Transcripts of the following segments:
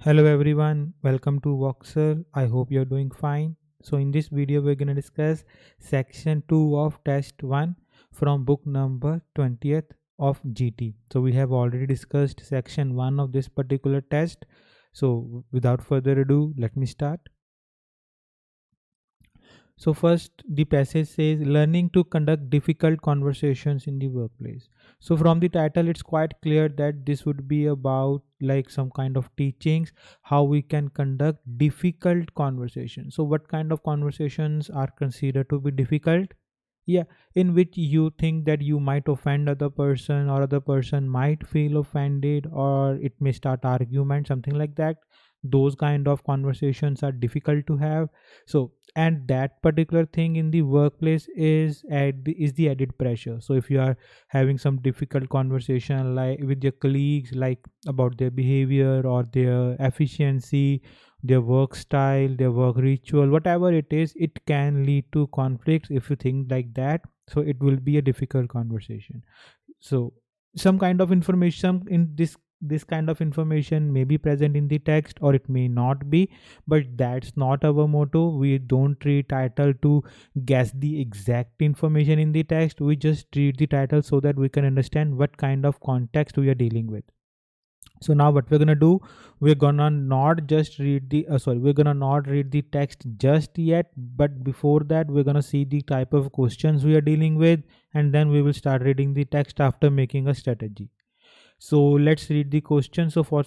Hello everyone, welcome to Voxcel. I hope you're doing fine. So in this video we're going to discuss section 2 of test 1 from book number 20th of GT. So we have already discussed section 1 of this particular test. So without further ado, let me start. So first the passage says learning to conduct difficult conversations in the workplace. So from the title it's quite clear that this would be about like some kind of teachings how we can conduct difficult conversations. So what kind of conversations are considered to be difficult? Yeah, in which you think that you might offend other person or other person might feel offended or it may start argument, something like that. Those kind of conversations are difficult to have. So and that particular thing in the workplace is the added pressure. So if you are having some difficult conversation like with your colleagues, like about their behavior or their efficiency, their work style, their work ritual, whatever it is, it can lead to conflicts if you think like that. So it will be a difficult conversation. So some kind of information in this kind of information may be present in the text or it may not be, but that's not our motto. We don't read title to guess the exact information in the text. We just read the title so that we can understand what kind of context we are dealing with. So now what we're gonna do, we're gonna not just read the we're gonna not read the text just yet, but before that we're gonna see the type of questions we are dealing with, and then we will start reading the text after making a strategy. So let's read the questions. So for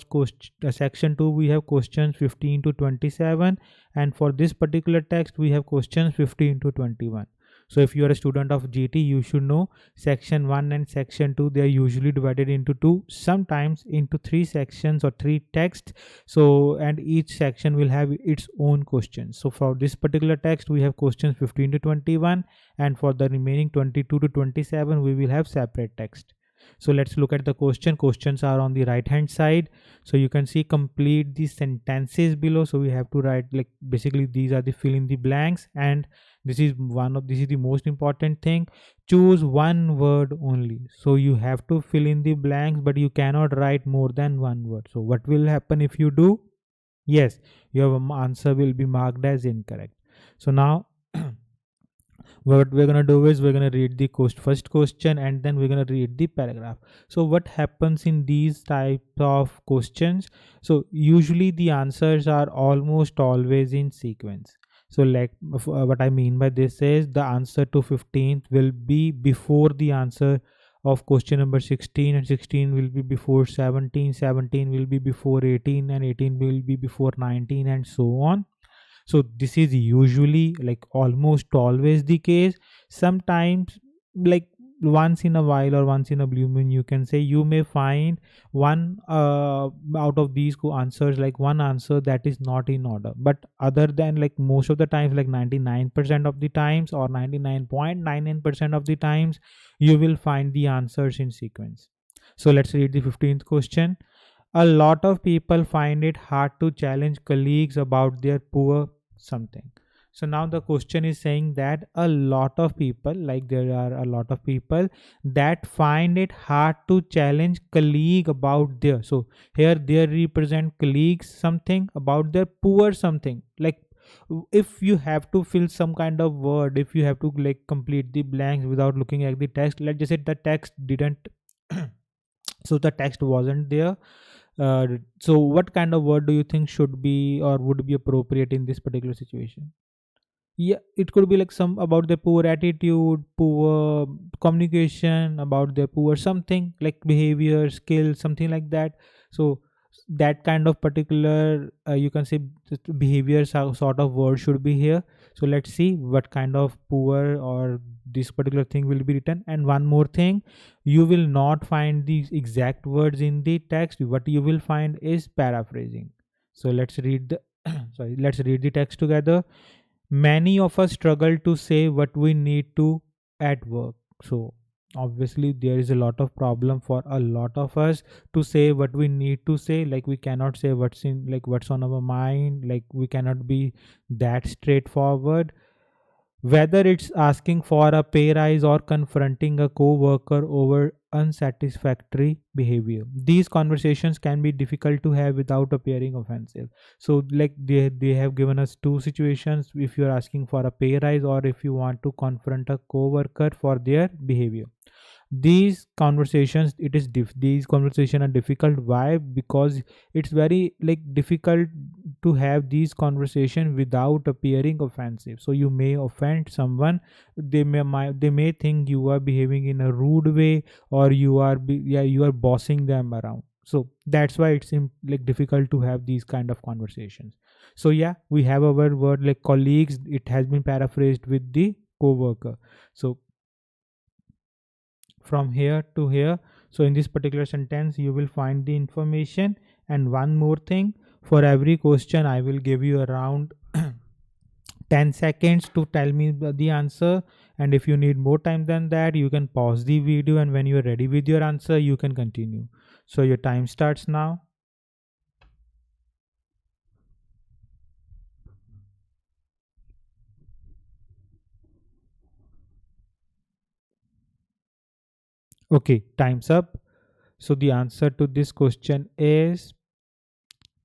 section 2 we have questions 15 to 27, and for this particular text we have questions 15 to 21. So if you are a student of GT, you should know section 1 and section 2, they are usually divided into two, sometimes into three sections or three texts. So and each section will have its own questions. So for this particular text we have questions 15 to 21, and for the remaining 22 to 27 we will have separate text. So let's look at the questions are on the right hand side. So you can see complete the sentences below. So we have to write, like, basically these are the fill in the blanks, and this is the most important thing. Choose one word only. So you have to fill in the blanks, but you cannot write more than one word. So what will happen if you do? Yes, your answer will be marked as incorrect. So now what we're gonna do is we're gonna read the first question, and then we're gonna read the paragraph. So what happens in these types of questions? So usually the answers are almost always in sequence. So like what I mean by this is the answer to 15th will be before the answer of question number 16, and 16 will be before 17, 17 will be before 18, and 18 will be before 19, and so on. So this is usually, like, almost always the case. Sometimes, like, once in a while or once in a blue moon, you can say you may find one out of these answers, like one answer that is not in order. But other than, like, most of the times, like 99% of the times or 99.99% of the times, you will find the answers in sequence. So let's read the 15th question. A lot of people find it hard to challenge colleagues about their poor something. So now the question is saying that a lot of people, like there are a lot of people that find it hard to challenge colleague about their. So here they represent colleagues something about their poor something. Like, if you have to fill some kind of word, if you have to, like, complete the blanks without looking at the text, let's just say the text didn't so the text wasn't there. So what kind of word do you think should be or would be appropriate in this particular situation? Yeah, it could be like some about their poor attitude, poor communication, about their poor something like behavior, skill, something like that. So that kind of particular, you can say, behavior sort of word should be here. So let's see what kind of poor or this particular thing will be written. And one more thing, you will not find these exact words in the text. What you will find is paraphrasing. So let's read the let's read the text together. Many of us struggle to say what we need to at work. So obviously there is a lot of problem for a lot of us to say what we need to say. Like, we cannot say what's in, like, what's on our mind. Like, we cannot be that straightforward, whether it's asking for a pay rise or confronting a co-worker over unsatisfactory behavior. These conversations can be difficult to have without appearing offensive. So like they have given us two situations: if you're asking for a pay rise or if you want to confront a coworker for their behavior. These conversations, these conversations are difficult. Why? Because it's very like difficult to have these conversations without appearing offensive. So you may offend someone. They may think you are behaving in a rude way, or you are bossing them around. So that's why it's like difficult to have these kind of conversations. So yeah, we have our word like colleagues. It has been paraphrased with the co-worker. So from here to here, so in this particular sentence you will find the information. And one more thing, for every question I will give you around 10 seconds to tell me the answer. And if you need more time than that, you can pause the video, and when you are ready with your answer you can continue. So your time starts now. Okay, time's up. So the answer to this question is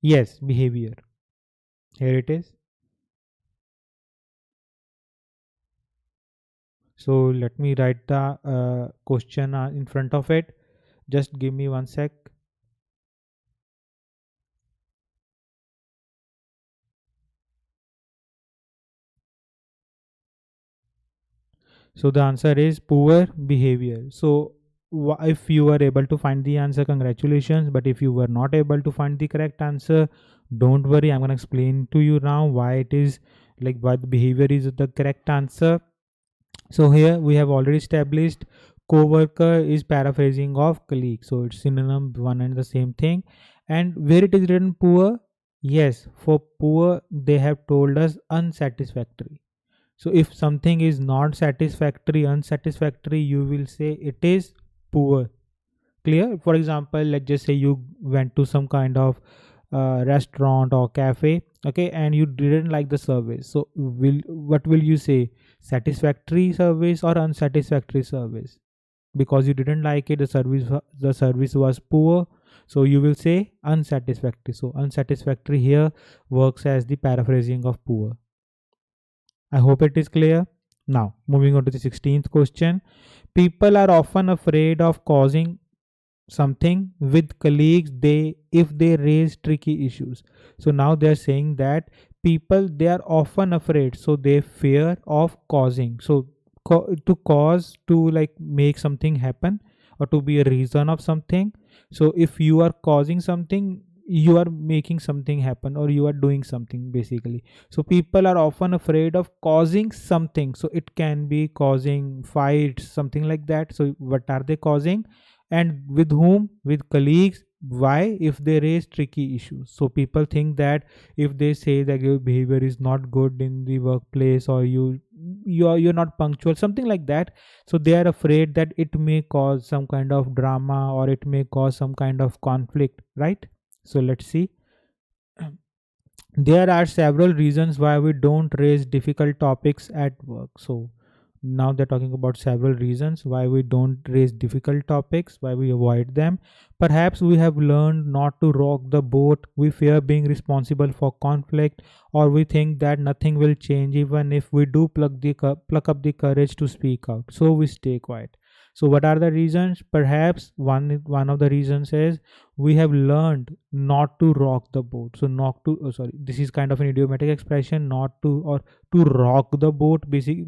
yes, behavior. Here it is. So let me write the question in front of it. Just give me one sec. So the answer is poor behavior. So if you were able to find the answer, congratulations. But if you were not able to find the correct answer, don't worry. I'm gonna explain to you now why it is like why the behavior is the correct answer. So here we have already established co-worker is paraphrasing of colleague. So it's synonym one and the same thing. And where it is written poor, yes, for poor they have told us unsatisfactory. So if something is not satisfactory, unsatisfactory, you will say it is poor. Clear? For example, let's just say you went to some kind of restaurant or cafe, okay, and you didn't like the service. So what will you say? Satisfactory service or unsatisfactory service? Because you didn't like it, the service was poor. So you will say unsatisfactory. So unsatisfactory here works as the paraphrasing of poor. I hope it is clear. Now, moving on to the 16th question. People are often afraid of causing something with colleagues they if they raise tricky issues. So now they are saying that people they are often afraid, so they fear of causing. So to cause, to like make something happen, or to be a reason of something. So if you are causing something, you are making something happen, or you are doing something basically. So people are often afraid of causing something. So it can be causing fights, something like that. So what are they causing, and with whom? With colleagues. Why? If they raise tricky issues. So people think that if they say that your behavior is not good in the workplace, or you're not punctual, something like that. So they are afraid that it may cause some kind of drama, or it may cause some kind of conflict, right? So let's see. There are several reasons why we don't raise difficult topics at work. So now they're talking about several reasons why we don't raise difficult topics, why we avoid them. Perhaps we have learned not to rock the boat, we fear being responsible for conflict, or we think that nothing will change even if we do pluck up the courage to speak out, so we stay quiet. So what are the reasons? Perhaps one of the reasons is we have learned not to rock the boat. So not to sorry, this is kind of an idiomatic expression, not to, or to rock the boat basically.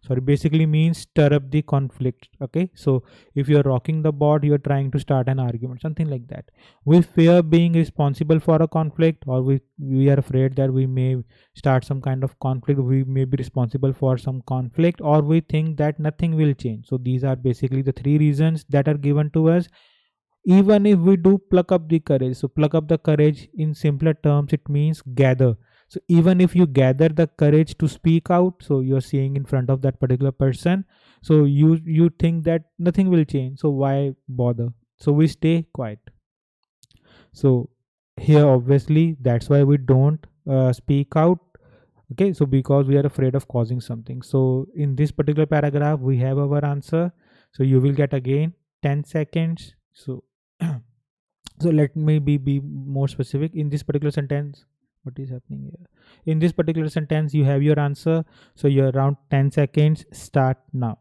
Sorry, basically means stir up the conflict. Okay, so if you're rocking the boat, you're trying to start an argument, something like that. We fear being responsible for a conflict, or we are afraid that we may start some kind of conflict, we may be responsible for some conflict, or we think that nothing will change. So these are basically the three reasons that are given to us. Even if we do pluck up the courage, so pluck up the courage in simpler terms, it means gather. So even if you gather the courage to speak out, so you're seeing in front of that particular person, so you think that nothing will change, so why bother? So we stay quiet. So here obviously that's why we don't speak out. Okay, so because we are afraid of causing something. So in this particular paragraph we have our answer. So you will get again 10 seconds. So so let me be more specific in this particular sentence. What is happening here? In this particular sentence, you have your answer. So you're around 10 seconds. Start now.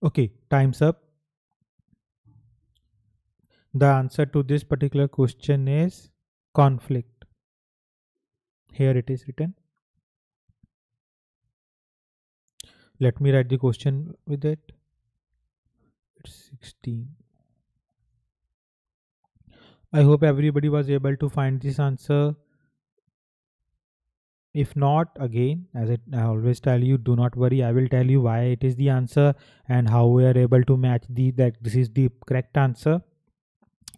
Okay, time's up. The answer to this particular question is conflict. Here it is written. Let me write the question with it. It's 16. I hope everybody was able to find this answer. If not, again, as I always tell you, do not worry. I will tell you why it is the answer and how we are able to match that this is the correct answer.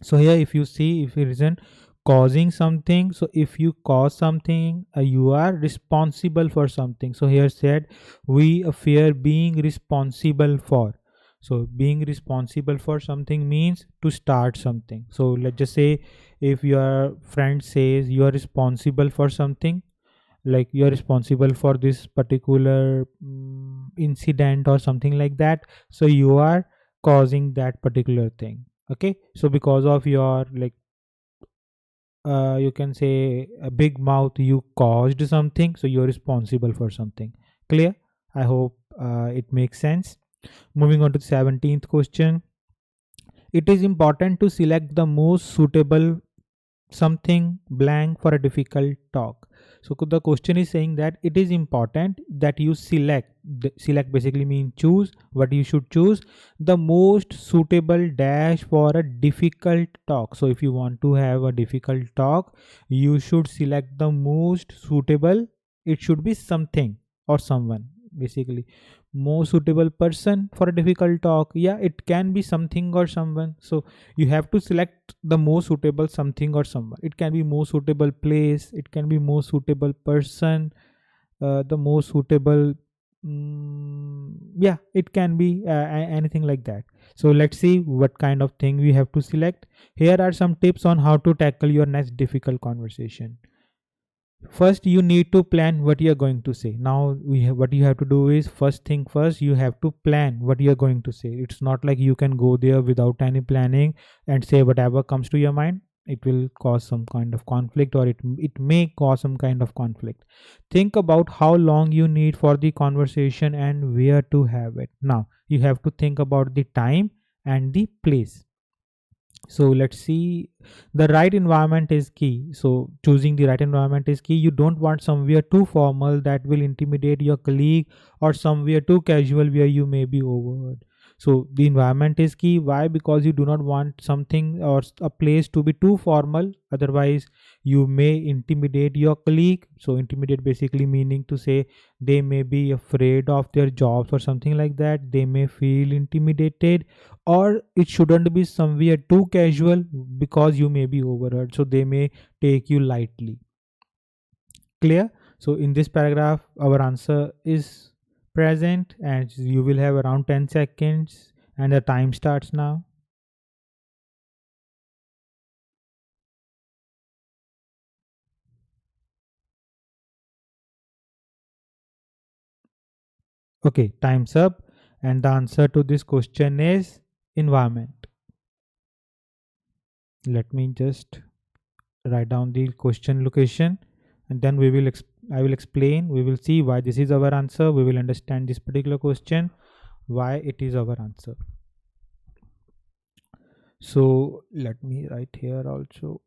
So here, if you see, if it isn't causing something, so if you cause something, you are responsible for something. So here said, we fear being responsible for. So being responsible for something means to start something. So let's just say if your friend says you are responsible for something, like you're responsible for this particular incident or something like that, so you are causing that particular thing. Okay, so because of your like you can say a big mouth, you caused something, so you're responsible for something. Clear? I hope it makes sense. Moving on to the 17th question. It is important to select the most suitable something blank for a difficult talk. So the question is saying that it is important that you select basically mean choose what you should choose the most suitable dash for a difficult talk. So if you want to have a difficult talk, you should select the most suitable. It should be something or someone, basically most suitable person for a difficult talk. Yeah, it can be something or someone. So you have to select the most suitable something or someone. It can be most suitable place, it can be most suitable person, the most suitable yeah, it can be anything like that. So let's see what kind of thing we have to select. Here are some tips on how to tackle your next difficult conversation. First, you need to plan what you are going to say. Now what you have to do is, first thing first, you have to plan what you are going to say. It's not like you can go there without any planning and say whatever comes to your mind. It will cause some kind of conflict, or it may cause some kind of conflict. Think about how long you need for the conversation and where to have it. Now you have to think about the time and the place. So let's see, the right environment is key. So choosing the right environment is key. You don't want somewhere too formal that will intimidate your colleague, or somewhere too casual where you may be overheard. So the environment is key. Why? Because you do not want something or a place to be too formal, otherwise you may intimidate your colleague. So intimidate basically meaning to say they may be afraid of their jobs or something like that. They may feel intimidated. Or it shouldn't be somewhere too casual because you may be overheard, so they may take you lightly. Clear? So in this paragraph our answer is present, and you will have around 10 seconds, and the time starts now. Okay, time's up, and the answer to this question is environment. Let me just write down the question location, and then I will explain. We will see why this is our answer. We will understand this particular question, why it is our answer. So let me write here also.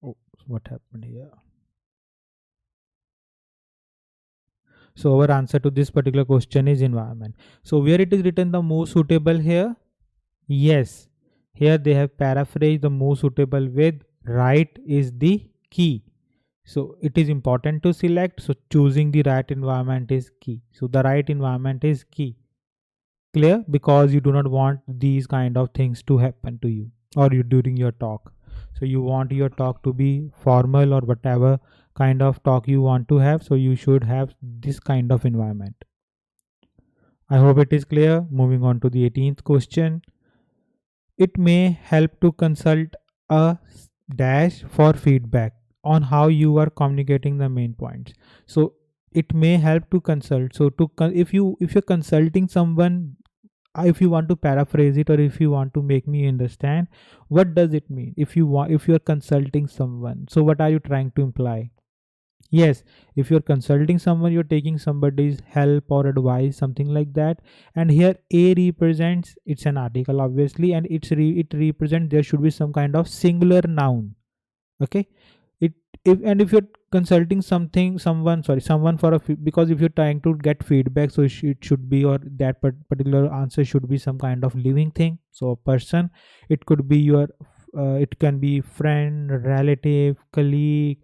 Oh, what happened here? So our answer to this particular question is environment. So where it is written the most suitable here? Yes. Here they have paraphrased the most suitable with right is the key. So it is important to select. So choosing the right environment is key. So the right environment is key. Clear? Because you do not want these kind of things to happen to you or you during your talk. So you want your talk to be formal or whatever kind of talk you want to have, so you should have this kind of environment. I hope it is clear. Moving on to the 18th question. It may help to consult a dash for feedback on how you are communicating the main points. So it may help to consult. So if you're consulting someone, if you want to paraphrase it, or if you want to make me understand, what does it mean? If you're consulting someone, so what are you trying to imply? Yes, if you're consulting someone, you're taking somebody's help or advice, something like that. And here A represents, it's an article obviously, and it represents, there should be some kind of singular noun. Okay, it if you're consulting someone, sorry, someone for because if you're trying to get feedback, so it should be, or that particular answer should be some kind of living thing. So a person, it could be your it can be friend, relative, colleague,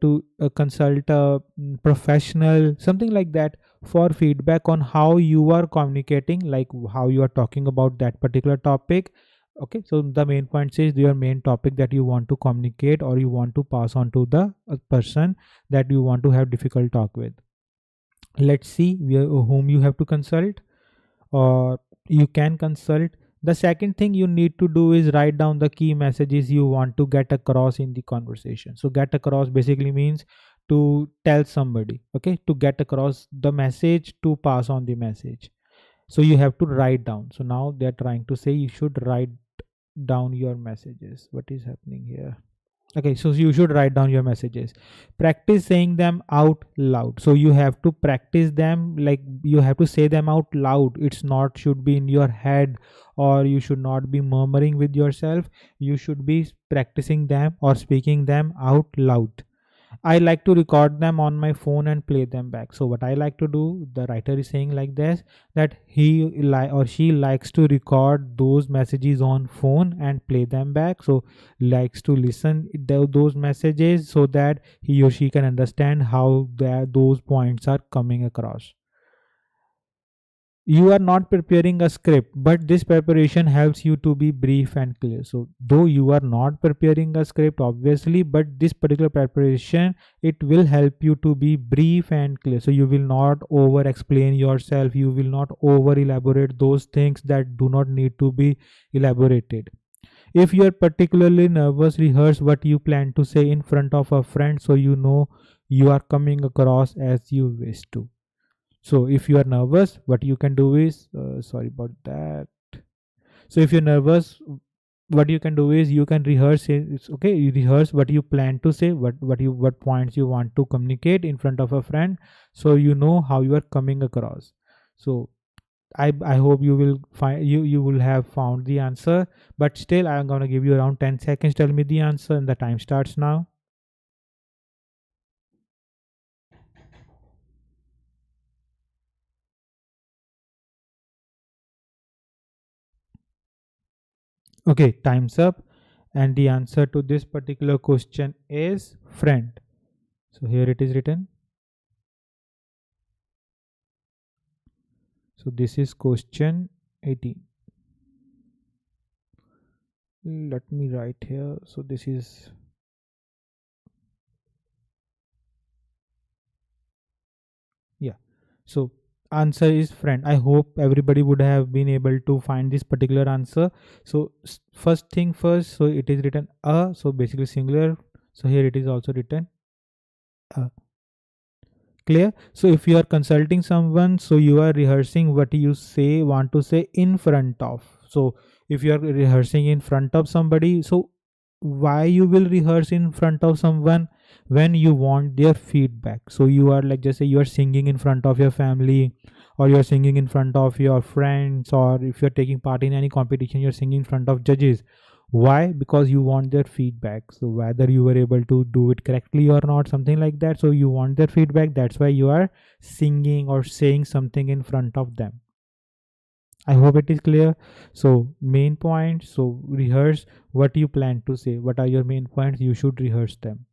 to consult a professional, something like that, for feedback on how you are communicating, like how you are talking about that particular topic. Okay, so the main point is your main topic that you want to communicate, or you want to pass on to the person that you want to have difficult talk with. Let's see whom you have to consult, or you can consult. The second thing you need to do is write down the key messages you want to get across in the conversation. So get across basically means to tell somebody, okay, to get across the message, to pass on the message. So you have to write down. So now they're trying to say you should write down your messages. What is happening here? Okay, so you should write down your messages. Practice saying them out loud. So you have to practice them, like you have to say them out loud. It's not should be in your head, or you should not be murmuring with yourself. You should be practicing them or speaking them out loud. I like to record them on my phone and play them back. So what I like to do, the writer is saying like this, that or she likes to record those messages on phone and play them back. So likes to listen those messages so that he or she can understand how those points are coming across. You are not preparing a script, but this preparation helps you to be brief and clear. So though you are not preparing a script obviously, but this particular preparation, it will help you to be brief and clear. So you will not over explain yourself, you will not over elaborate those things that do not need to be elaborated. If you are particularly nervous, rehearse what you plan to say in front of a friend, so you know you are coming across as you wish to. So if you are nervous, what you can do is, sorry about that. So if you're nervous, what you can do is you can rehearse it. It's okay. You rehearse what you plan to say, what points you want to communicate in front of a friend, so you know how you are coming across. So I hope you will find you will have found the answer. But still, I'm gonna give you around 10 seconds. Tell me the answer, and the time starts now. Okay, time's up. And the answer to this particular question is friend. So here it is written. So this is question 18. Let me write here. So this is, yeah. So answer is friend. I hope everybody would have been able to find this particular answer. So first thing first, so it is written a, so basically singular. So here it is also written a. Clear? So if you are consulting someone, so you are rehearsing what you say want to say in front of. So if you are rehearsing in front of somebody, so why you will rehearse in front of someone? When you want their feedback. So you are like, just say you are singing in front of your family, or you're singing in front of your friends, or if you're taking part in any competition, you're singing in front of judges. Why? Because you want their feedback. So whether you were able to do it correctly or not, something like that, so you want their feedback, that's why you are singing or saying something in front of them. I hope it is clear. So main points, so rehearse what you plan to say, what are your main points, you should rehearse them.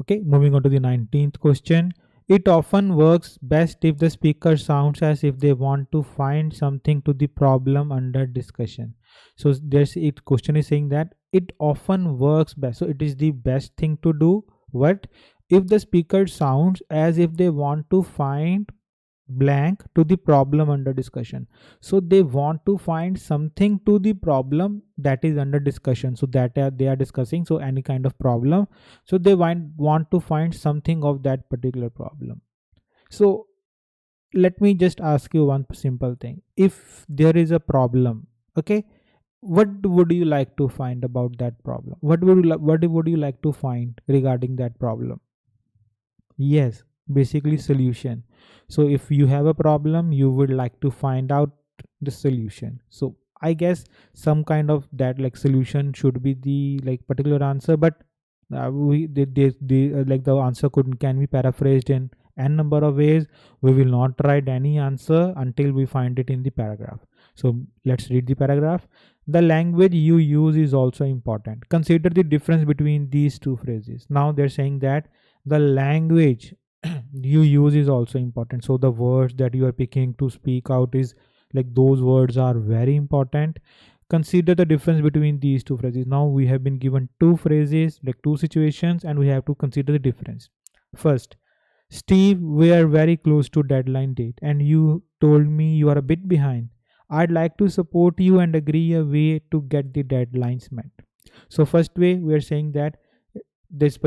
Okay, moving on to the 19th question. It often works best if the speaker sounds as if they want to find something to the problem under discussion. So there's it question is saying that it often works best. So it is the best thing to do. What if the speaker sounds as if they want to find blank to the problem under discussion. So they want to find something to the problem that is under discussion, so that they are discussing, so any kind of problem. So they want to find something of that particular problem. So let me just ask you one simple thing. If there is a problem, okay, what would you like to find about that problem? What would you like to find regarding that problem? Yes, basically solution. So if you have a problem, you would like to find out the solution. So I guess some kind of that like solution should be the like particular answer, but we like the answer could can be paraphrased in n number of ways. We will not write any answer until we find it in the paragraph. So let's read the paragraph. The language you use is also important. Consider the difference between these two phrases. Now they're saying that the language you use is also important, so the words that you are picking to speak out is like those words are very important. Consider the difference between these two phrases. Now we have been given two phrases, like two situations, and we have to consider the difference. First, Steve, we are very close to deadline date and you told me you are a bit behind. I'd like to support you and agree a way to get the deadlines met. So first way we are saying that let's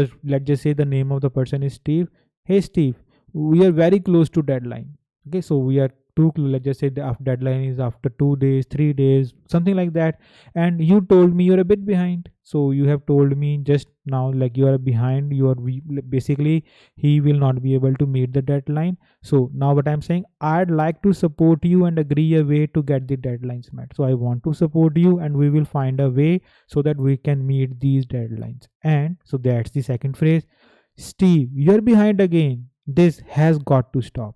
just say the name of the person is Steve. Hey Steve, we are very close to deadline. Okay, so we are too close. Let's just say the deadline is after 2 days, 3 days, something like that, and you told me you're a bit behind. So you have told me just now like you are behind, basically he will not be able to meet the deadline. So now what I'm saying, I'd like to support you and agree a way to get the deadlines met. So I want to support you and we will find a way so that we can meet these deadlines. And so that's the second phrase. Steve, you're behind again. This has got to stop.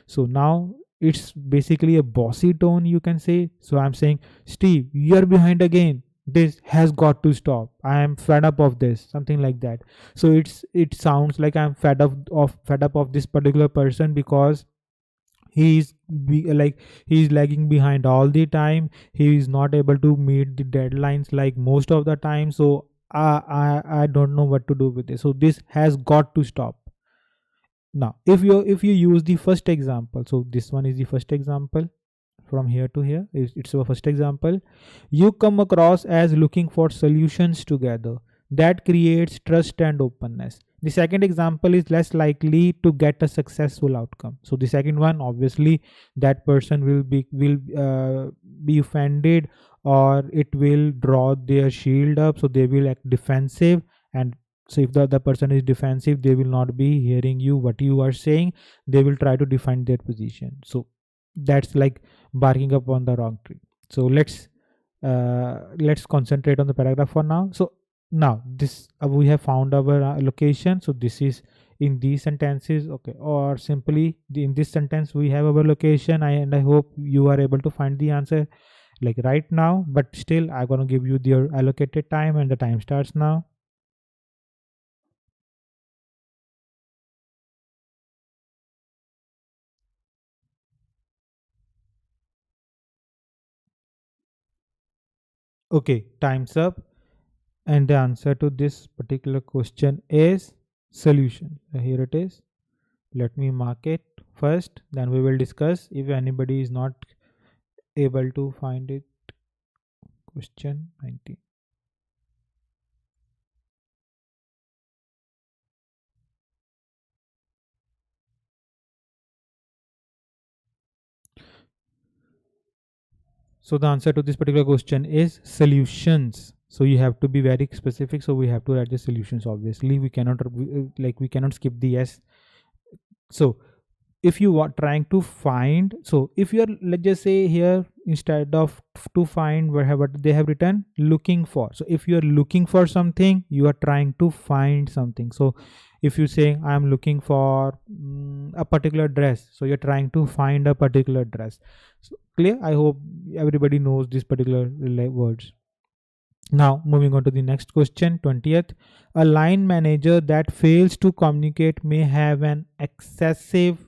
So now it's basically a bossy tone, you can say. So I'm saying, Steve, you're behind again. This has got to stop. I am fed up of this, something like that. So it sounds like I'm fed up of this particular person because like he's lagging behind all the time. He is not able to meet the deadlines like most of the time. So I don't know what to do with this. So this has got to stop. Now if you use the first example, so this one is the first example. From here to here it's a first example. You come across as looking for solutions together. That creates trust and openness. The second example is less likely to get a successful outcome. So the second one, obviously that person will be offended, or it will draw their shield up, so they will act defensive. And so if the other person is defensive, they will not be hearing you what you are saying. They will try to defend their position. So that's like barking up on the wrong tree. So let's concentrate on the paragraph for now. So now this we have found our location. So this is in these sentences, okay, or simply in this sentence we have our location. And I hope you are able to find the answer like right now, but still I'm going to give you the allocated time, and the time starts now. Okay, time's up. And the answer to this particular question is solution. Here it is. Let me mark it first, then we will discuss if anybody is not able to find it. Question 19. So the answer to this particular question is solutions. So you have to be very specific. So we have to write the solutions. Obviously, we cannot we cannot skip the yes. So if you are trying to find, so if you are, let's just say here, instead of to find, what they have written, looking for. So if you are looking for something, you are trying to find something. So if you say I'm looking for a particular dress, so you're trying to find a particular dress. So clear? I hope everybody knows these particular words. Now moving on to the next question, 20th. A line manager that fails to communicate may have an excessive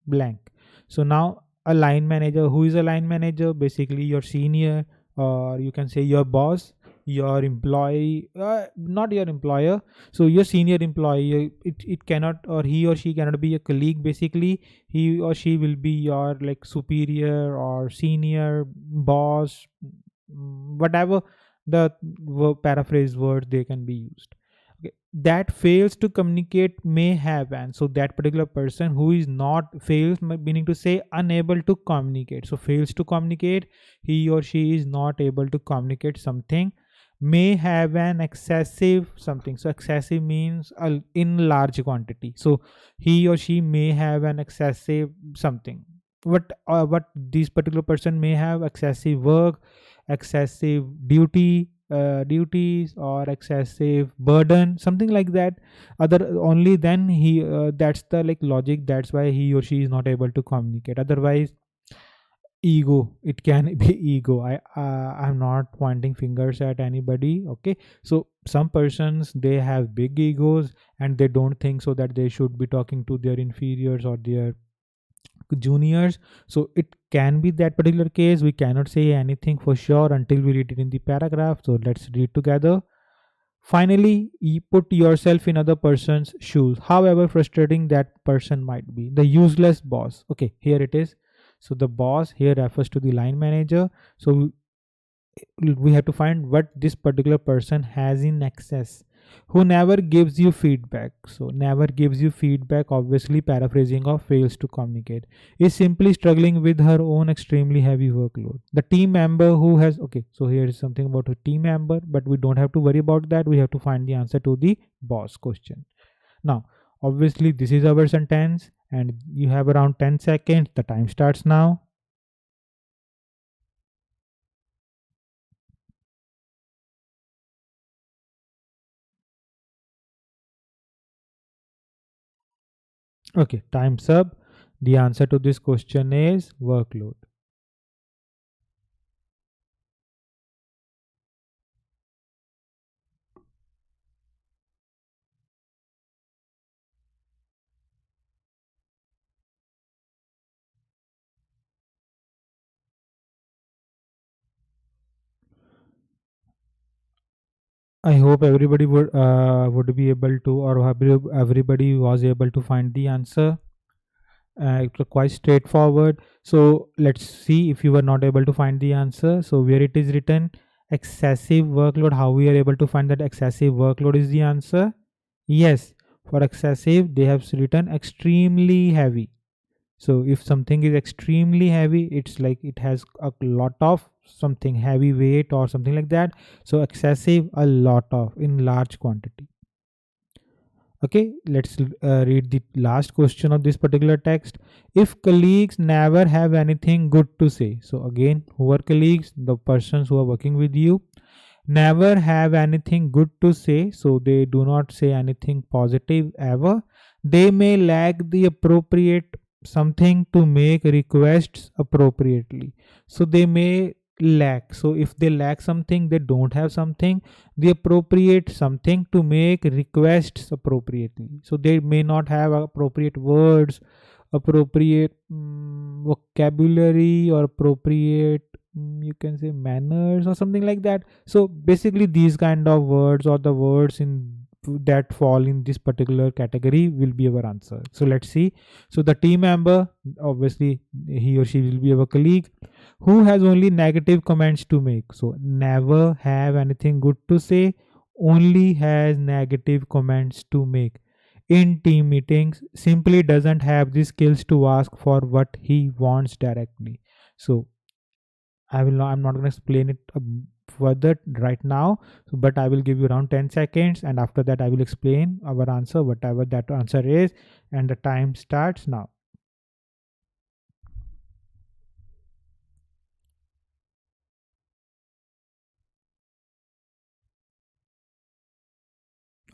blank. So now a line manager, who is a line manager? Basically your senior, or you can say your boss. your employee, not your employer, so your senior employee. It cannot, or he or she cannot be a colleague. Basically, he or she will be your like superior or senior boss, whatever the paraphrase word they can be used. Okay. That fails to communicate may have an, so that particular person who is not fails, meaning to say unable to communicate, so fails to communicate, he or she is not able to communicate something, may have an excessive something. So excessive means in large quantity, so he or she may have an excessive something. What this particular person may have excessive work, excessive duties, or excessive burden, something like that. Other only then he that's the like logic, that's why he or she is not able to communicate. Otherwise, ego, it can be ego. I'm not pointing fingers at anybody, okay? So some persons, they have big egos, and they don't think so that they should be talking to their inferiors or their juniors. So it can be that particular case. We cannot say anything for sure until we read it in the paragraph, so let's read together. Finally, you put yourself in other person's shoes, however frustrating that person might be. The useless boss. Okay, here it is. So the boss here refers to the line manager. So we have to find what this particular person has in excess, who never gives you feedback. So never gives you feedback, obviously paraphrasing of fails to communicate, is simply struggling with her own extremely heavy workload. The team member who has, okay, so here is something about a team member, but we don't have to worry about that. We have to find the answer to the boss question. Now obviously this is our sentence, and you have around 10 seconds. The time starts now. Okay, time's up. The answer to this question is workload. I hope everybody would be able to, or everybody was able to find the answer. It was quite straightforward. So let's see if you were not able to find the answer. So where it is written excessive workload, how we are able to find that excessive workload is the answer? Yes, for excessive they have written extremely heavy. So if something is extremely heavy, it's like it has a lot of something heavy weight or something like that. So excessive, a lot of, in large quantity. Okay, let's read the last question of this particular text. If colleagues never have anything good to say, so again, who are colleagues? The persons who are working with you never have anything good to say, so they do not say anything positive ever. They may lack the appropriate something to make requests appropriately. So they may lack, so if they lack something, they don't have something, the appropriate something to make requests appropriately. So they may not have appropriate words, appropriate vocabulary, or appropriate, you can say, manners or something like that. So basically these kind of words, or the words in that fall in this particular category, will be our answer. So let's see. So the team member, obviously he or she will be our colleague, who has only negative comments to make. So never have anything good to say, only has negative comments to make in team meetings, simply doesn't have the skills to ask for what he wants directly. So I'm not going to explain it further right now, but I will give you around 10 seconds, and after that I will explain our answer, whatever that answer is, and the time starts now.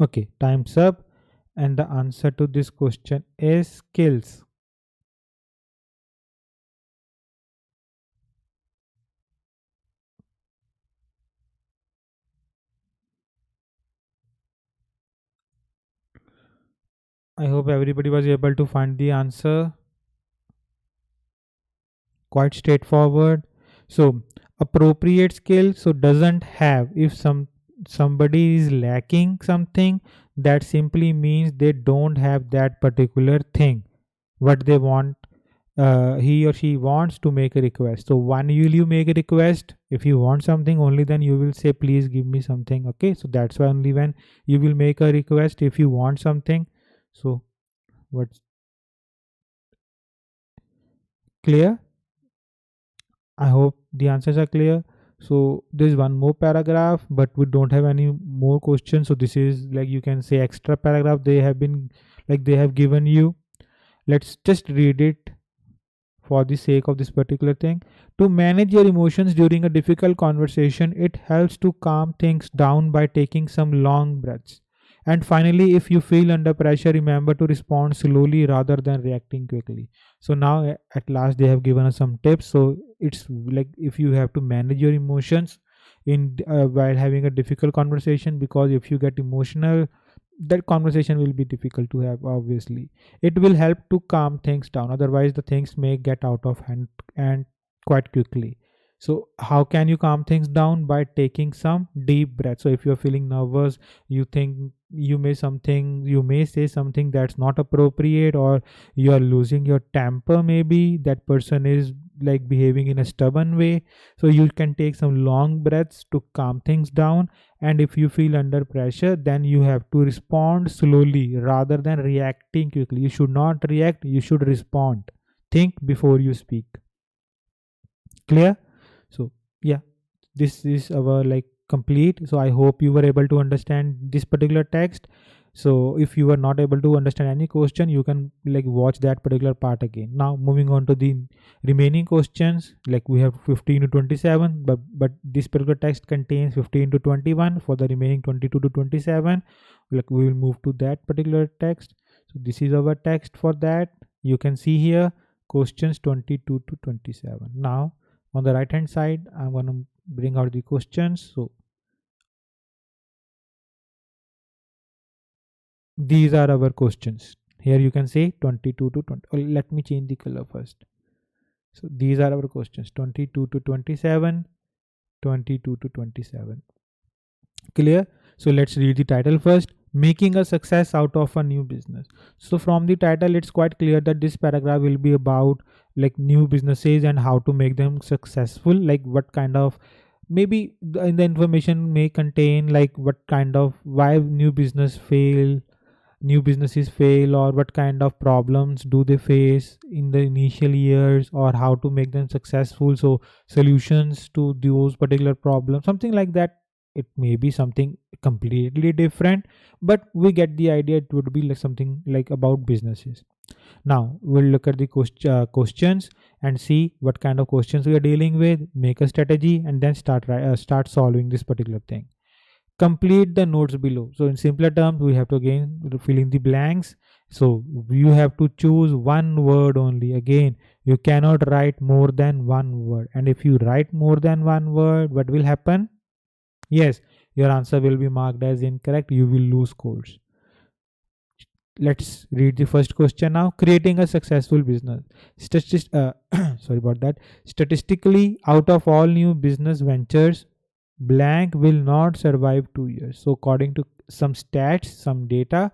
Okay, time's up, and the answer to this question is skills. I hope everybody was able to find the answer. Quite straightforward. So Appropriate skill, so doesn't have. If somebody is lacking something, that simply means they don't have that particular thing what they want. He or she wants to make a request, so when will you make a request? If you want something, only then you will say please give me something. Okay, so that's why only when you will make a request if you want something. So what's clear? I hope the answers are clear. So there's one more paragraph, but we don't have any more questions. So this is like, you can say, extra paragraph they have been, like, they have given you. Let's just read it for the sake of this particular thing. To manage your emotions during a difficult conversation, it helps to calm things down by taking some long breaths. And finally, if you feel under pressure, remember to respond slowly rather than reacting quickly. So now, at last, they have given us some tips. So it's like, if you have to manage your emotions in while having a difficult conversation, because if you get emotional, that conversation will be difficult to have. Obviously, it will help to calm things down, otherwise the things may get out of hand and quite quickly. So how can you calm things down? By taking some deep breath. So if you're feeling nervous, you think you may say something that's not appropriate, or you are losing your temper, maybe that person is like behaving in a stubborn way, so you can take some long breaths to calm things down. And if you feel under pressure, then you have to respond slowly rather than reacting quickly. You should not react, you should respond. Think before you speak. Clear? So yeah, this is our like complete. So I hope you were able to understand this particular text. So if you are not able to understand any question, you can like watch that particular part again. Now moving on to the remaining questions, like we have 15 to 27, but this particular text contains 15 to 21. For the remaining 22 to 27, like we will move to that particular text. So this is our text for that. You can see here questions 22 to 27. Now on the right hand side, I'm going to bring out the questions. So these are our questions. Here you can say 22 to 20. Oh, let me change the color first. So these are our questions: 22 to 27, 22 to 27. Clear? So let's read the title first: Making a Success Out of a New Business. So from the title, it's quite clear that this paragraph will be about like new businesses and how to make them successful. Like what kind of, maybe in the information may contain like what kind of, why new businesses fail, or what kind of problems do they face in the initial years, or how to make them successful. So solutions to those particular problems, something like that. It may be something completely different, but we get the idea. It would be like something like about businesses. Now we'll look at the questions and see what kind of questions we are dealing with, make a strategy, and then start solving this particular thing. Complete the notes below. So in simpler terms, we have to again fill in the blanks. So you have to choose one word only. Again, you cannot write more than one word, and if you write more than one word, what will happen? Yes, your answer will be marked as incorrect. You will lose scores. Let's read the first question now. Creating a successful business. Sorry about that. Statistically, out of all new business ventures, blank will not survive 2 years. So according to some stats, some data,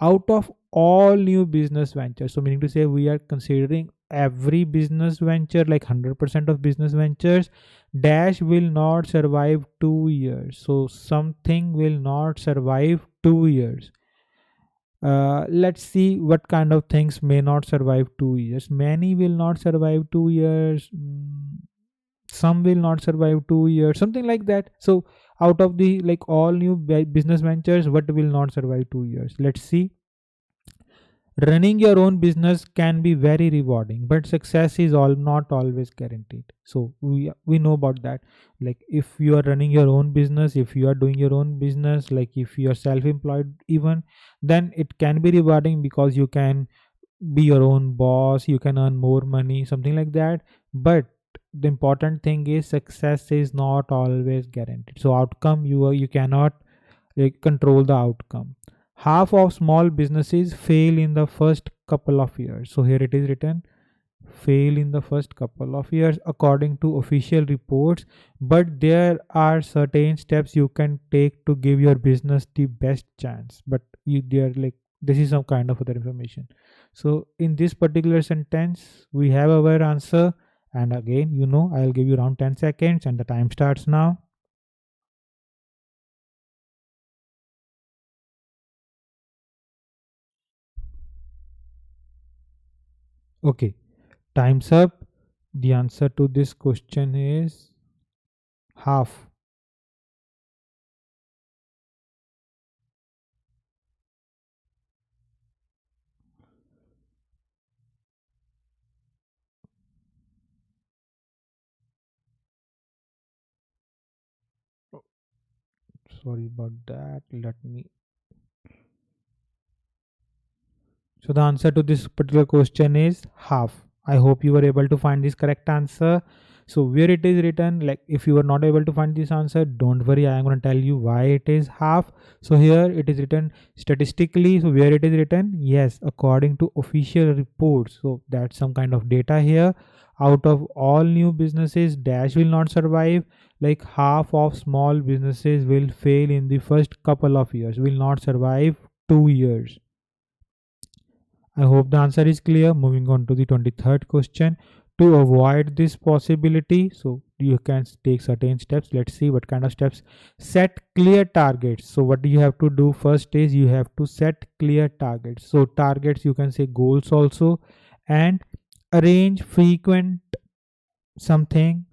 out of all new business ventures, so meaning to say, we are considering every business venture, like 100% of business ventures, dash will not survive 2 years. So something will not survive 2 years. Let's see what kind of things may not survive 2 years. Many will not survive 2 years. Some will not survive 2 years, something like that. So out of the like all new business ventures, what will not survive 2 years? Let's see. Running your own business can be very rewarding, but success is all not always guaranteed. So we know about that. Like if you are running your own business, if you are doing your own business, like if you are self-employed even, then it can be rewarding because you can be your own boss, you can earn more money, something like that. But the important thing is success is not always guaranteed. So outcome, you cannot control the outcome. Half of small businesses fail in the first couple of years. So here it is written: fail in the first couple of years according to official reports, but there are certain steps you can take to give your business the best chance. But they're like, this is some kind of other information. So in this particular sentence, we have our answer. And again, I'll give you around 10 seconds and the time starts now. Okay, time's up. The answer to this question is half. Sorry about that. Let me. So the answer to this particular question is half. I hope you were able to find this correct answer. So where it is written, like if you are not able to find this answer, don't worry. I am going to tell you why it is half. So here it is written statistically. So where it is written, yes, according to official reports. So that's some kind of data here. Out of all new businesses, dash will not survive. Like half of small businesses will fail in the first couple of years, will not survive 2 years. I hope the answer is clear. Moving on to the 23rd question. To avoid this possibility, so you can take certain steps. Let's see what kind of steps. Set clear targets. So what you have to do first is you have to set clear targets. So targets, you can say goals also, and arrange frequent something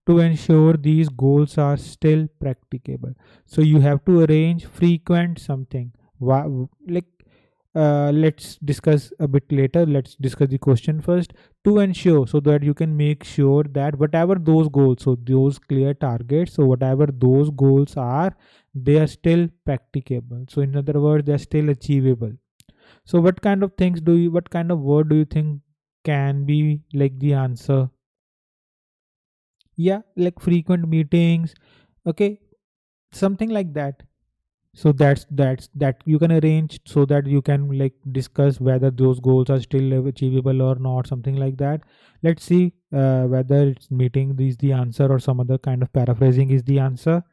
to ensure these goals are still practicable. So you have to arrange frequent something. Why, like let's discuss a bit later. Let's discuss the question first. To ensure, so that you can make sure that whatever those goals, so those clear targets, so whatever those goals are, they are still practicable. So in other words, they are still achievable. So what kind of word do you think can be like the answer? Yeah, like frequent meetings. Okay, something like that. So that you can arrange so that you can like discuss whether those goals are still achievable or not, something like that. Let's see whether it's meeting is the answer or some other kind of paraphrasing is the answer.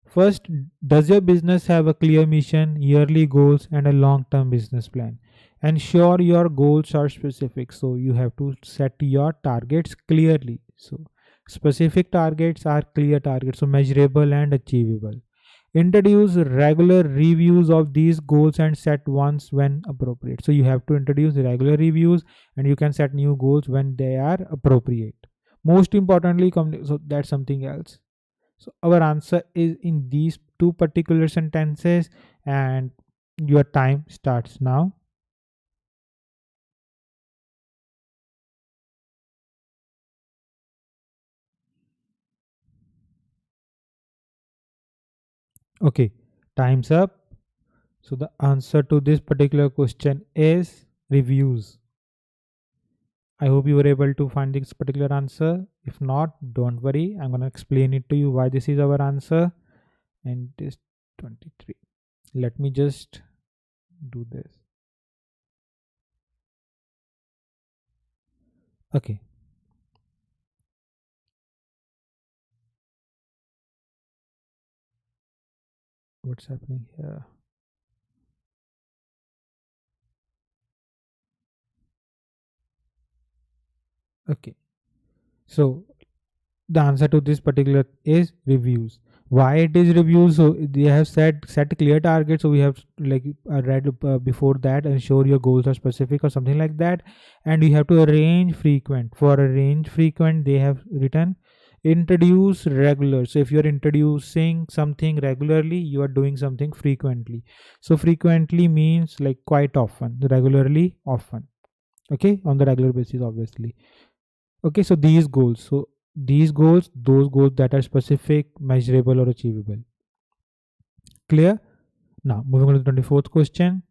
First, does your business have a clear mission, yearly goals, and a long term business plan? Ensure your goals are specific. So you have to set your targets clearly. So specific targets are clear targets, so measurable and achievable. Introduce regular reviews of these goals and set ones when appropriate. So you have to introduce regular reviews and you can set new goals when they are appropriate. Most importantly, so that's something else. So our answer is in these two particular sentences, and your time starts now. Okay, time's up. So the answer to this particular question is reviews. I hope you were able to find this particular answer. If not, don't worry. I'm going to explain it to you why this is our answer. And this 23. Let me just do this. Okay. What's happening here? Okay. So the answer to this particular is reviews. Why it is reviews? So they have set clear targets. So we have like read before that, ensure your goals are specific or something like that, and you have to arrange frequent. For arrange frequent, they have written introduce regular. So if you are introducing something regularly, you are doing something frequently. So frequently means like quite often, regularly, often. Okay, on the regular basis, obviously. Okay, so these goals. So these goals, those goals that are specific, measurable, or achievable. Clear? Now, moving on to the 24th question.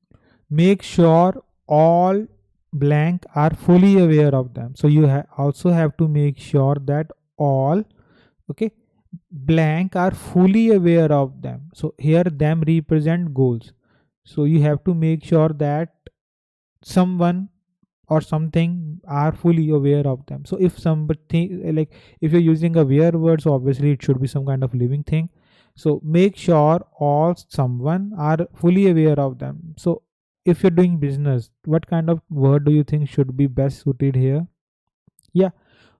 Make sure all blank are fully aware of them. So you also have to make sure that all, okay, blank are fully aware of them. So here them represent goals. So you have to make sure that someone or something are fully aware of them. So if somebody, like if you're using a where word, so obviously it should be some kind of living thing. So make sure all someone are fully aware of them. So if you're doing business, what kind of word do you think should be best suited here? Yeah,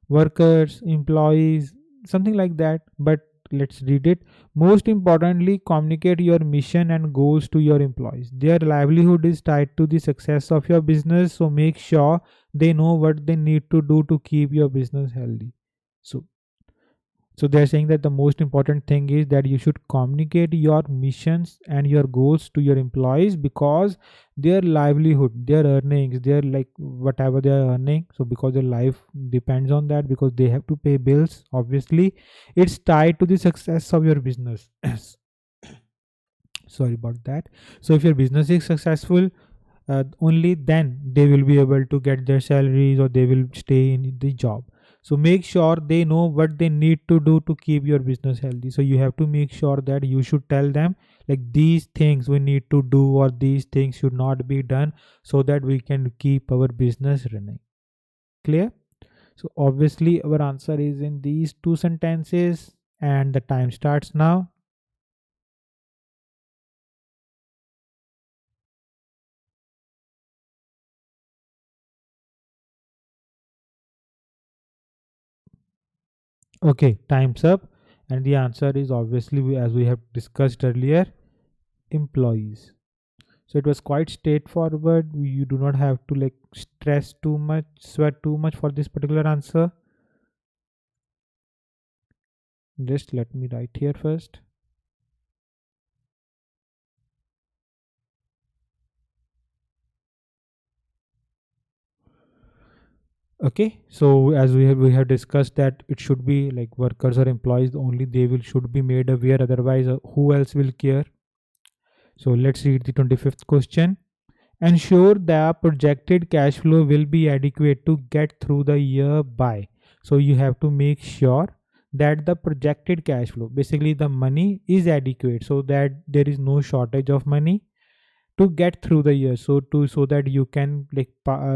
workers, employees, something like that. But let's read it. Most importantly, communicate your mission and goals to your employees. Their livelihood is tied to the success of your business, so make sure they know what they need to do to keep your business healthy. So so they're saying that the most important thing is that you should communicate your missions and your goals to your employees, because their livelihood, their earnings, their like whatever they are earning, so because their life depends on that, because they have to pay bills, obviously it's tied to the success of your business. Sorry about that. So if your business is successful, only then they will be able to get their salaries, or they will stay in the job. So make sure they know what they need to do to keep your business healthy. So you have to make sure that you should tell them like these things we need to do, or these things should not be done, so that we can keep our business running. Clear? So obviously our answer is in these two sentences, and the time starts now. Okay, time's up. And the answer is obviously, as we have discussed earlier, employees. So it was quite straightforward. You do not have to like stress too much, sweat too much for this particular answer. Just let me write here first. Okay, so as we have discussed that it should be like workers or employees only, they will should be made aware, otherwise who else will care? So let's read the 25th question. Ensure the projected cash flow will be adequate to get through the year by. So you have to make sure that the projected cash flow, basically the money, is adequate, so that there is no shortage of money to get through the year. So that you can like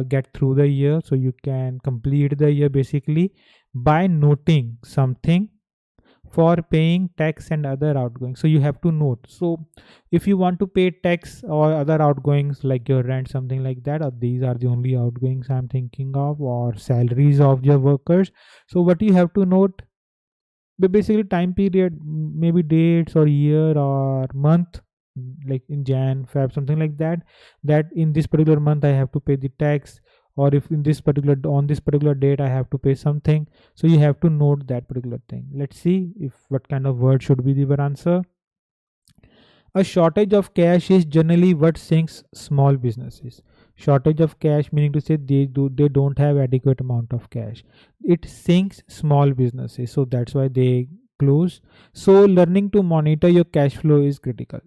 get through the year, so you can complete the year basically by noting something for paying tax and other outgoings. So you have to note. So if you want to pay tax or other outgoings like your rent, something like that, or these are the only outgoings I'm thinking of, or salaries of your workers, so what you have to note, basically time period, maybe dates or year or month, like in Jan, Feb, something like that, that in this particular month I have to pay the tax, or if in this particular on this particular date I have to pay something. So you have to note that particular thing. Let's see if what kind of word should be the answer. A shortage of cash is generally what sinks small businesses. Shortage of cash meaning to say they don't have adequate amount of cash. It sinks small businesses, so that's why they close. So learning to monitor your cash flow is critical.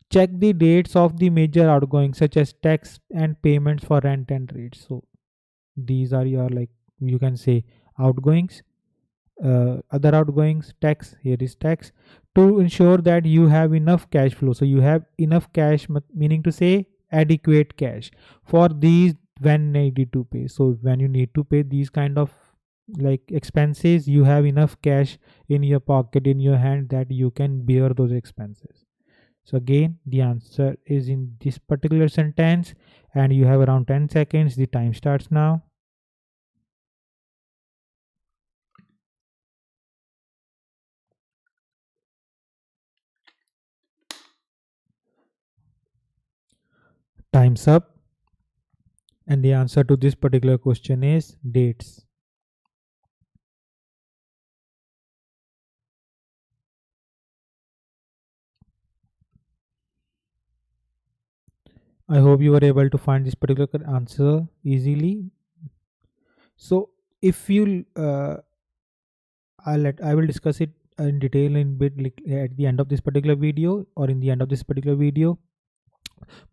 Check the dates of the major outgoings such as tax and payments for rent and rates. So these are your like, you can say, outgoings. Other outgoings, tax, here is tax, to ensure that you have enough cash flow. So you have enough cash, meaning to say adequate cash for these when needed to pay. So when you need to pay these kind of like expenses, you have enough cash in your pocket, in your hand, that you can bear those expenses. So again the answer is in this particular sentence, and you have around 10 seconds. The time starts now. Time's up. And the answer to this particular question is dates. I hope you were able to find this particular answer easily. So if you I will discuss it in detail in bit like, at the end of this particular video, or in the end of this particular video.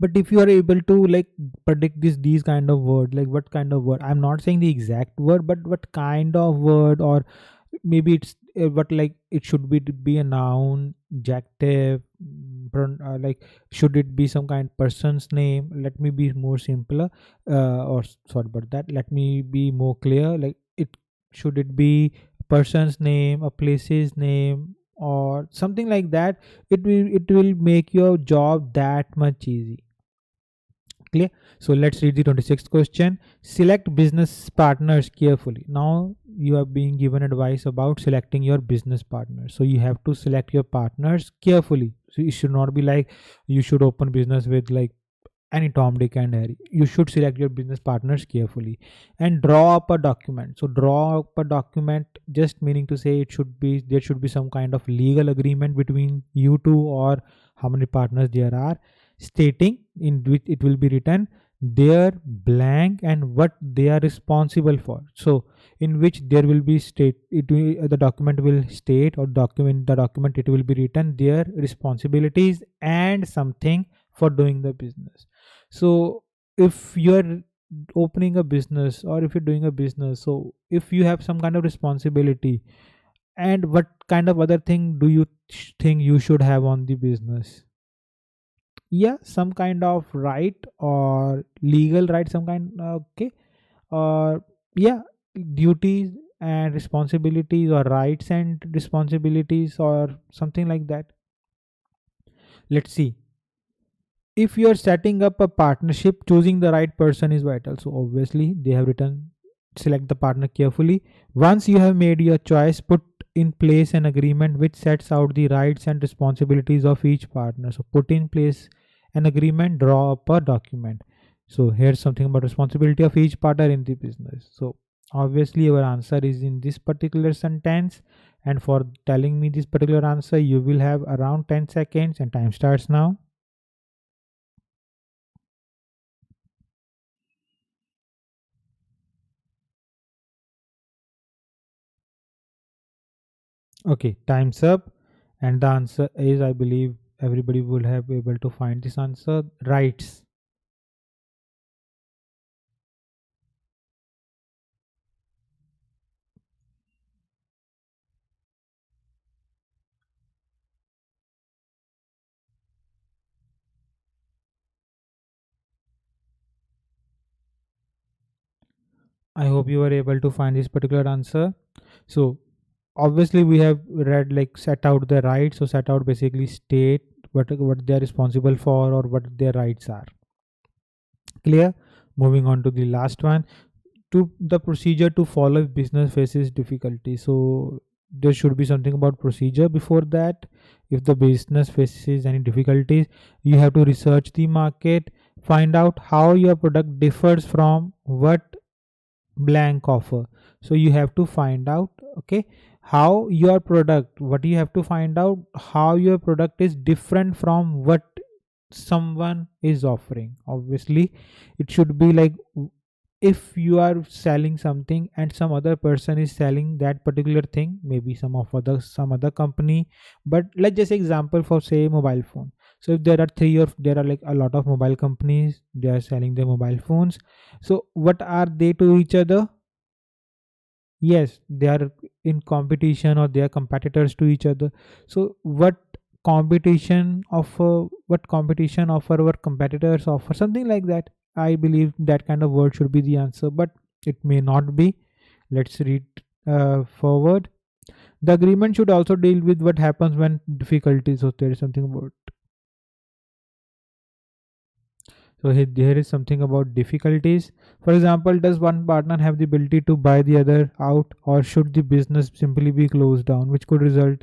But if you are able to like predict these kind of word, like what kind of word, I'm not saying the exact word, but what kind of word, or maybe it's but like it should be a noun, adjective, like should it be some kind person's name? Let me be more simpler, sorry about that, let me be more clear, like it should it be a person's name, a place's name, or something like that. It will make your job that much easy. Clear? So let's read the 26th question. Select business partners carefully. Now you are being given advice about selecting your business partners. So you have to select your partners carefully. So it should not be like you should open business with like any Tom, Dick, and Harry. You should select your business partners carefully and draw up a document. So draw up a document, just meaning to say there should be some kind of legal agreement between you two or how many partners there are, stating in which it will be written their blank and what they are responsible for. So in which there will be state it will, the document will state, or document the document it will be written their responsibilities and something for doing the business. So if you're opening a business or if you're doing a business, so if you have some kind of responsibility, and what kind of other thing do you think you should have on the business? Yeah, some kind of right or legal right, some kind, okay, or yeah, duties and responsibilities, or rights and responsibilities, or something like that. Let's see. If you are setting up a partnership, choosing the right person is vital. So obviously they have written select the partner carefully. Once you have made your choice, put in place an agreement which sets out the rights and responsibilities of each partner. So put in place an agreement, draw up a document. So here's something about responsibility of each partner in the business. So obviously your answer is in this particular sentence, and for telling me this particular answer you will have around 10 seconds, and time starts now. Okay, time's up. And the answer is, I believe everybody will have able to find this answer. Rights. I hope you were able to find this particular answer. So obviously we have read like set out the rights. So set out basically state what they are responsible for or what their rights are. Clear? Moving on to the last one. To the procedure to follow if business faces difficulty. So there should be something about procedure before that. If the business faces any difficulties, you have to research the market, find out how your product differs from what blank offer. So you have to find out, okay, how your product, what you have to find out how your product is different from what someone is offering. Obviously it should be like, if you are selling something and some other person is selling that particular thing, maybe some other company, but let's just example for say mobile phone. So if there are three or there are like a lot of mobile companies, they are selling their mobile phones. So what are they to each other? Yes, they are in competition or they are competitors to each other. So what competition offer our competitors offer, something like that. I believe that kind of word should be the answer, but it may not be. Let's read forward. The agreement should also deal with what happens when difficulties. So there is something about, so here is something about difficulties. For example, does one partner have the ability to buy the other out, or should the business simply be closed down, which could result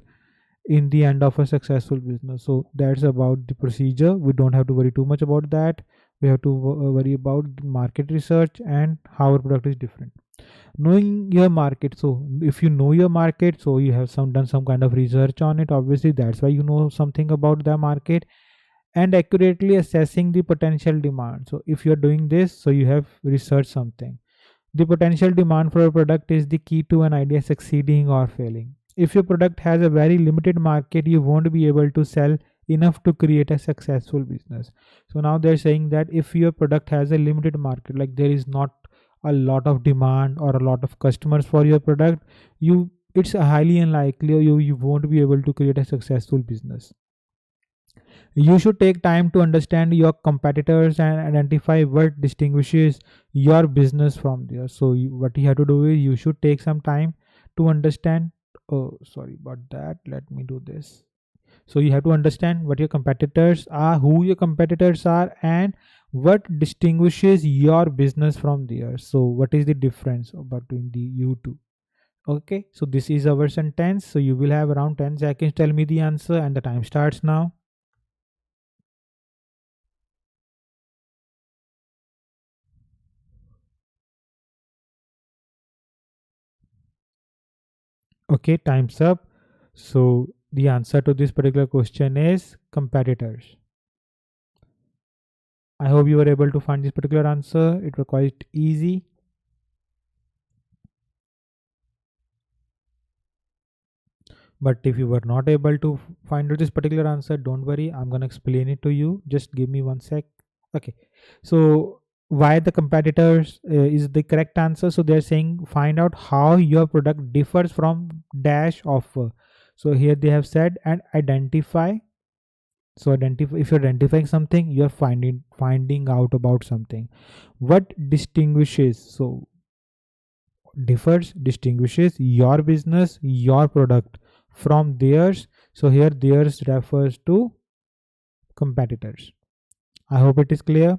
in the end of a successful business? So that's about the procedure. We don't have to worry too much about that. We have to worry about market research and how our product is different. Knowing your market. So if you know your market, so you have done some kind of research on it. Obviously, that's why you know something about the market, and accurately assessing the potential demand. So if you're doing this, so you have researched something. The potential demand for a product is the key to an idea succeeding or failing. If your product has a very limited market, you won't be able to sell enough to create a successful business. So now they're saying that if your product has a limited market, like there is not a lot of demand or a lot of customers for your product, you it's highly unlikely you won't be able to create a successful business. You should take time to understand your competitors and identify what distinguishes your business from theirs. So what you have to do is you should take some time to understand. Oh, sorry about that. Let me do this. So you have to understand what your competitors are, who your competitors are, and what distinguishes your business from theirs. So what is the difference between the you two? Okay, so this is our sentence. So you will have around 10 seconds. Tell me the answer, and the time starts now. Okay, time's up. So the answer to this particular question is competitors. I hope you were able to find this particular answer. It was quite easy. But if you were not able to find out this particular answer, don't worry. I'm gonna explain it to you. Just give me one sec. Okay. So why the competitors is the correct answer. So they're saying find out how your product differs from dash offer. So here they have said and identify. So identify, if you're identifying something, you're finding out about something. What distinguishes? So differs, distinguishes your business, your product from theirs. So here theirs refers to competitors. I hope it is clear.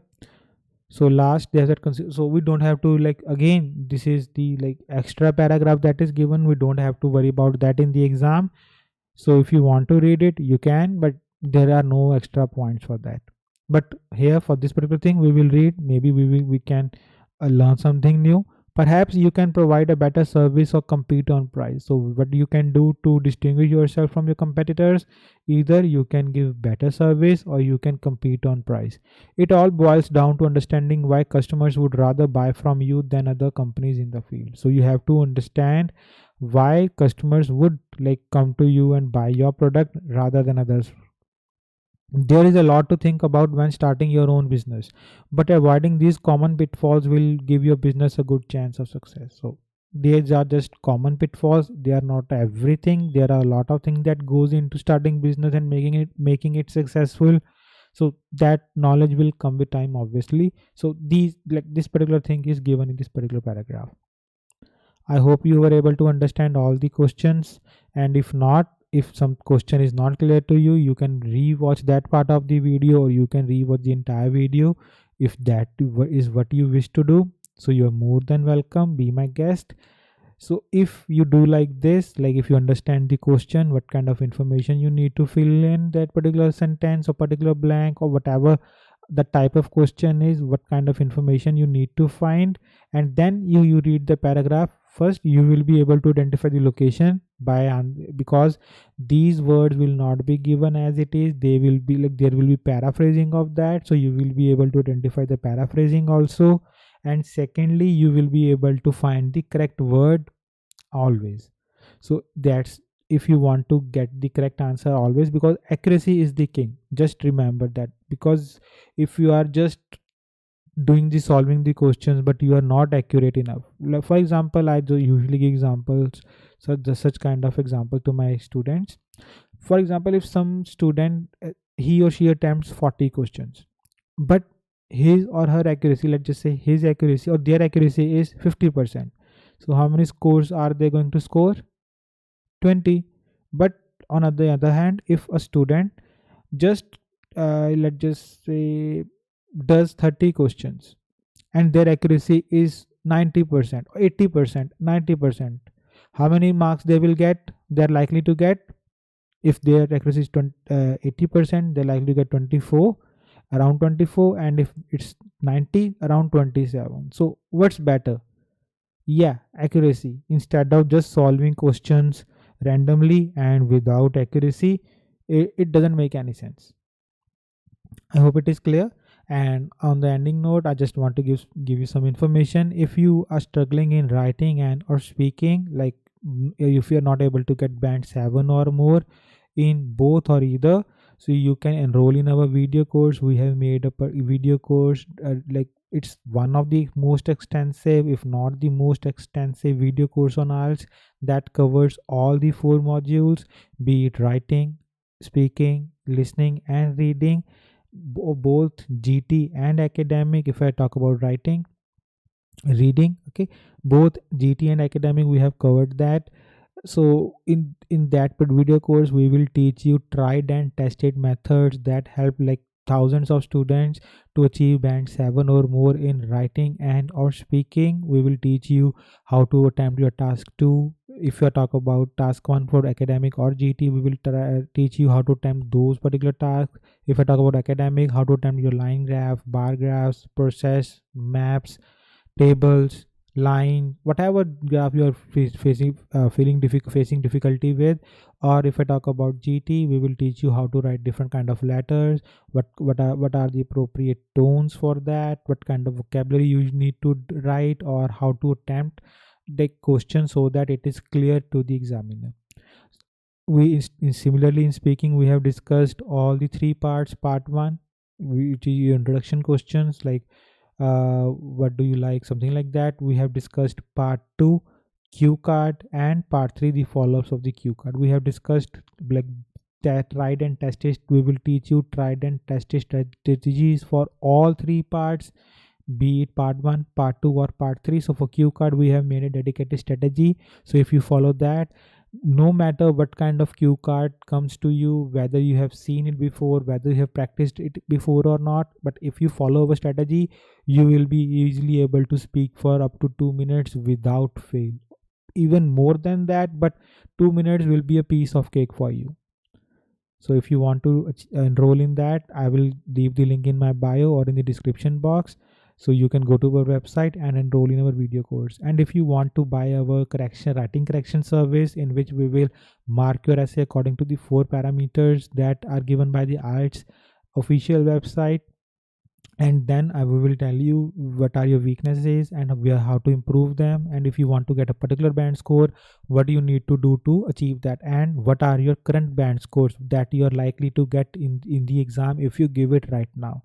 So last there's that so we don't have to, like, again, this is the like extra paragraph that is given. We don't have to worry about that in the exam. So if you want to read it, you can, but there are no extra points for that. But here for this particular thing, we will read. Maybe we can learn something new. Perhaps you can provide a better service or compete on price. So what you can do to distinguish yourself from your competitors, either you can give better service or you can compete on price. It all boils down to understanding why customers would rather buy from you than other companies in the field. So you have to understand why customers would like come to you and buy your product rather than others. There is a lot to think about when starting your own business, but avoiding these common pitfalls will give your business a good chance of success. So these are just common pitfalls. They are not everything. There are a lot of things that goes into starting business and making it successful. So that knowledge will come with time, obviously. So these, like, this particular thing is given in this particular paragraph. I hope you were able to understand all the questions. And if not, if some question is not clear to you, you can re-watch that part of the video, or you can re-watch the entire video if that is what you wish to do. So you're more than welcome. Be my guest. So if you do like this, like if you understand the question, what kind of information you need to fill in that particular sentence or particular blank or whatever the type of question is, what kind of information you need to find, and then you read the paragraph. First you will be able to identify the location because these words will not be given as it is. They will be like, there will be paraphrasing of that, so you will be able to identify the paraphrasing also. And secondly, you will be able to find the correct word always. So that's, if you want to get the correct answer always, because accuracy is the king. Just remember that, because if you are just doing the solving the questions but you are not accurate enough, like for example, I do usually give examples, such kind of example to my students. For example, if some student, he or she attempts 40 questions, but his or her accuracy, let's just say his accuracy or their accuracy is 50%. So how many scores are they going to score? 20. But on the other hand, if a student just let's just say does 30 questions and their accuracy is 90%, 80%, 90%, how many marks they will get? They're likely to get, if their accuracy is 80%, they're likely to get 24, around 24, and if it's 90, around 27. So what's better? Yeah, accuracy. Instead of just solving questions randomly and without accuracy, it doesn't make any sense. I hope it is clear. And on the ending note, I just want to give you some information. If you are struggling in writing and or speaking, like if you are not able to get band 7 or more in both or either, So you can enroll in our video course. We have made up a video course, like it's one of the most extensive, if not the most extensive video course on IELTS, that covers all the four modules, be it writing, speaking, listening and reading, both GT and academic. If I talk about writing, reading, okay, both GT and academic, we have covered that. So in that video course we will teach you tried and tested methods that help like thousands of students to achieve band 7 or more in writing and or speaking. We will teach you how to attempt your task 2. If you talk about task 1 for academic or GT, we will teach you how to attempt those particular tasks. If I talk about academic, how to attempt your line graph, bar graphs, process maps, tables, line, whatever graph you are facing difficulty with. Or if I talk about GT, we will teach you how to write different kind of letters, what are the appropriate tones for that, what kind of vocabulary you need to write, or how to attempt the question so that it is clear to the examiner. Similarly in speaking, we have discussed all the three parts. Part 1, which is your introduction questions, like what do you like, something like that. We have discussed part 2, cue card, and part 3, the follow-ups of the cue card. We have discussed like that tried and tested. We will teach you tried and tested strategies for all three parts, be it part 1, part 2 or part 3. So for cue card we have made a dedicated strategy. So if you follow that, no matter what kind of cue card comes to you, whether you have seen it before, whether you have practiced it before or not, but if you follow our strategy, you will be easily able to speak for up to 2 minutes without fail, even more than that, but 2 minutes will be a piece of cake for you. So if you want to enroll in that, I will leave the link in my bio or in the description box. So you can go to our website and enroll in our video course. And if you want to buy our writing correction service, in which we will mark your essay according to the 4 parameters that are given by the IELTS official website, and then we will tell you what are your weaknesses and how to improve them, and if you want to get a particular band score, what you need to do to achieve that, and what are your current band scores that you are likely to get in the exam if you give it right now.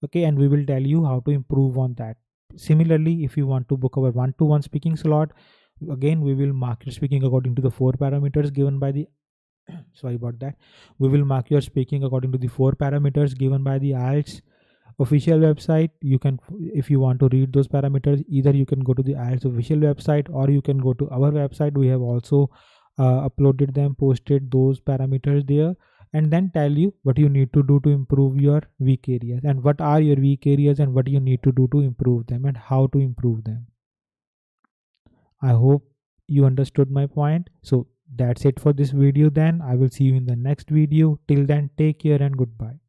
Okay, and we will tell you how to improve on that. Similarly, if you want to book our one-to-one speaking slot, again we will mark your speaking according to the 4 parameters given by the sorry about that, we will mark your speaking according to the 4 parameters given by the IELTS official website. You can, if you want to read those parameters, either you can go to the IELTS official website or you can go to our website. We have also uploaded them, posted those parameters there, and then tell you what you need to do to improve your weak areas, and what are your weak areas and what you need to do to improve them and how to improve them. I hope you understood my point. So that's it for this video then. I will see you in the next video. Till then, take care and goodbye.